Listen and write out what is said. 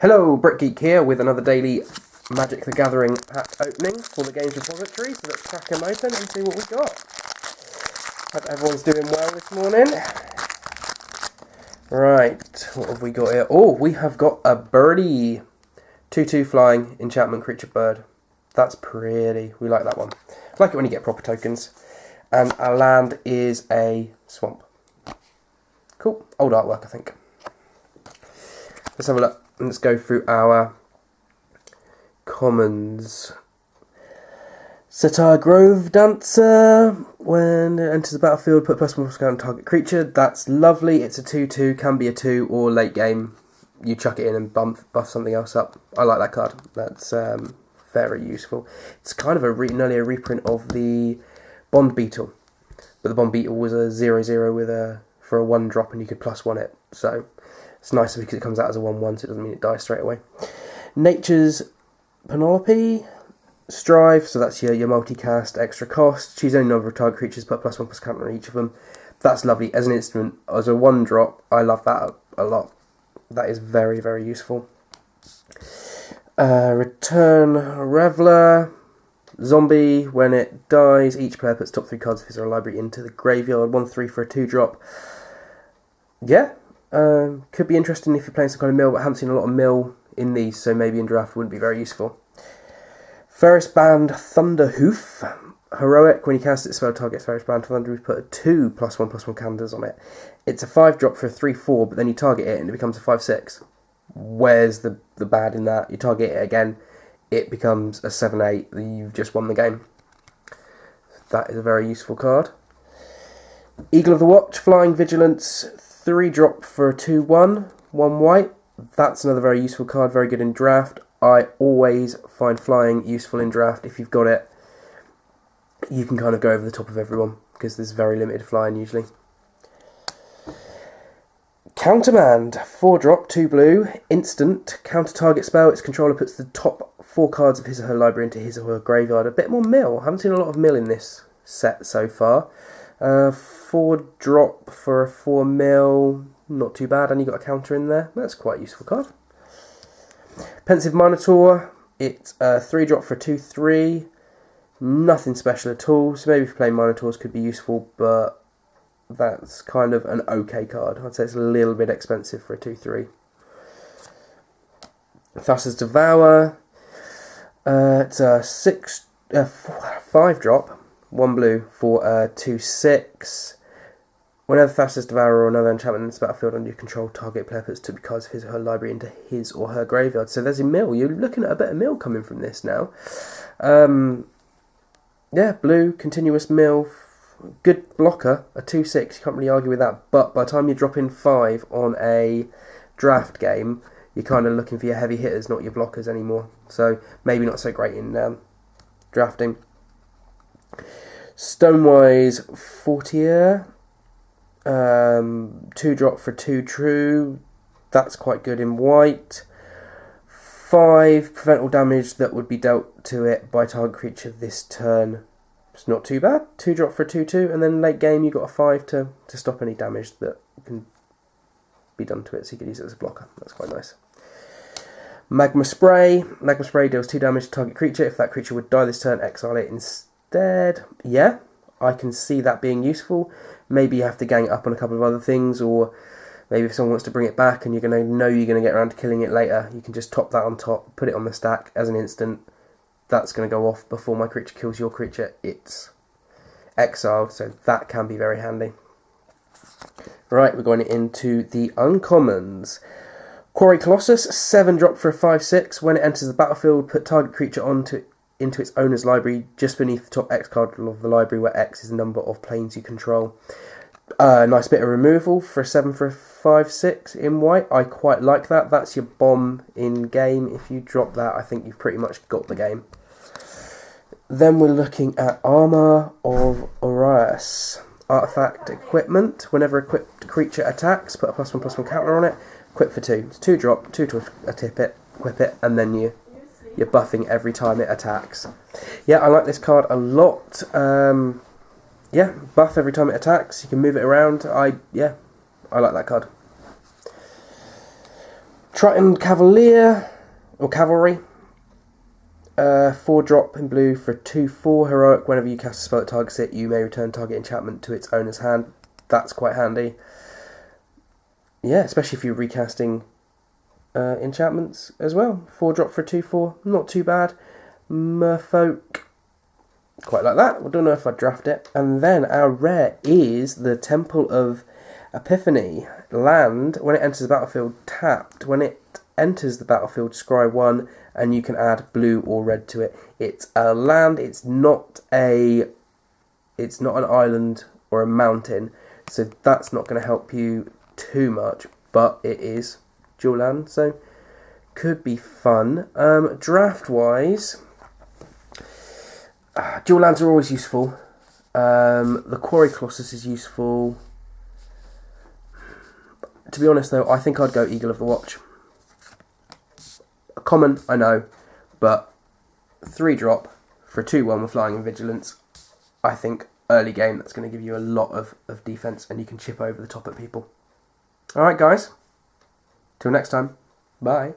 Hello, Brick Geek here with another daily Magic the Gathering pack opening for the Games Repository. So let's crack them open and see what we got. Hope everyone's doing well this morning. Right, what have we got here? Oh, we have got a birdie. 2/2 flying enchantment creature bird. That's pretty. We like that one. I like it when you get proper tokens. And our land is a swamp. Cool. Old artwork, I think. Let's have a look. Let's go through our commons. Satire Grove Dancer. When it enters the battlefield, put +1/+1 on target creature. That's lovely. It's a 2/2, can be a 2, or late game, you chuck it in and buff something else up. I like that card. That's very useful. It's kind of an earlier reprint of the Bond Beetle, but the Bond Beetle was a 0/0 with for a 1-drop, and you could +1 it. So it's nicer because it comes out as a 1/1, so it doesn't mean it dies straight away. Nature's Penelope. Strive, so that's your multicast extra cost. Choose any number of target creatures, put +1/+counter on each of them. That's lovely. As an instrument, as a 1-drop, I love that a lot. That is very, very useful. Return Reveler. Zombie. When it dies, each player puts top 3 cards of his or her library into the graveyard. 1/3 for a 2-drop. Yeah. Could be interesting if you're playing some kind of mill, but I haven't seen a lot of mill in these, so maybe in draft wouldn't be very useful. Ferris Band Thunderhoof. Heroic, when you cast it, spell targets Ferris Band Thunderhoof, put 2 +1/+1 counters on it. It's a 5-drop for a 3/4, but then you target it and it becomes a 5/6. Where's the bad in that? You target it again, it becomes a 7/8, you've just won the game. That is a very useful card. Eagle of the Watch, Flying Vigilance, 3-drop for a 2/1, 1 white. That's another very useful card, very good in draft. I always find flying useful in draft. If you've got it, you can kind of go over the top of everyone, because there's very limited flying usually. Countermand, 4-drop, 2 blue, instant, counter target spell. Its controller puts the top 4 cards of his or her library into his or her graveyard. A bit more mill. I haven't seen a lot of mill in this set so far. 4-drop for a 4 mil, not too bad, and you got a counter in there. That's quite a useful card. Pensive Minotaur, it's a 3-drop for a 2/3, nothing special at all, so maybe if you're playing Minotaurs could be useful, but that's kind of an okay card. I'd say it's a little bit expensive for a 2/3. Thassa's Devour, it's a 5-drop, 1 blue for a 2/6. Whenever Thassa's Devourer or another enchantment enters the battlefield under your control, target player puts 2 cards of his or her library into his or her graveyard. So there's a mill. You're looking at a bit of mill coming from this now. Yeah, blue, continuous mill, good blocker, a 2/6. You can't really argue with that. But by the time you drop in 5 on a draft game, you're kind of looking for your heavy hitters, not your blockers anymore. So maybe not so great in drafting. Stonewise Fortier. 2-drop for 2 true, that's quite good in white. 5, prevent all damage that would be dealt to it by target creature this turn. It's not too bad. 2-drop for 2/2, and then late game you got a 5 to stop any damage that can be done to it, so you could use it as a blocker. That's quite nice. Magma Spray. Magma Spray deals 2 damage to target creature. If that creature would die this turn, exile it instead. Yeah, I can see that being useful. Maybe you have to gang it up on a couple of other things, or maybe if someone wants to bring it back and you're going to know you're going to get around to killing it later, you can just top that on top, put it on the stack as an instant. That's going to go off before my creature kills your creature. It's exiled, so that can be very handy. Right, we're going into the uncommons. Quarry Colossus, 7-drop for a 5/6. When it enters the battlefield, put target creature into its owner's library, just beneath the top X card of the library, where X is the number of planes you control. Nice bit of removal for a 7 for a 5/6 in white. I quite like that. That's your bomb in game. If you drop that, I think you've pretty much got the game. Then we're looking at Armor of Uraeus. Artifact equipment. Whenever equipped creature attacks, put a +1/+1 counter on it. Equip for 2. It's 2-drop, 2 to equip it, and then you're buffing every time it attacks. Yeah, I like this card a lot. Yeah, buff every time it attacks. You can move it around. I like that card. Triton Cavalier, or Cavalry. 4-drop in blue for a 2/4 heroic. Whenever you cast a spell that targets it, you may return target enchantment to its owner's hand. That's quite handy. Yeah, especially if you're recasting enchantments as well. 4-drop for a 2/4, not too bad. Merfolk, quite like that. I don't know if I'd draft it. And then our rare is the Temple of Epiphany. Land, when it enters the battlefield, tapped. When it enters the battlefield, scry 1, and you can add blue or red to it. It's a land, it's not an island or a mountain, so that's not going to help you too much, but it is dual land, so could be fun. Draft wise, dual lands are always useful. The Quarry Colossus is useful. To be honest though, I think I'd go Eagle of the Watch. Common, I know, but 3-drop for a 2/1 with Flying and Vigilance. I think early game that's going to give you a lot of defense, and you can chip over the top at people. Alright guys, till next time, bye.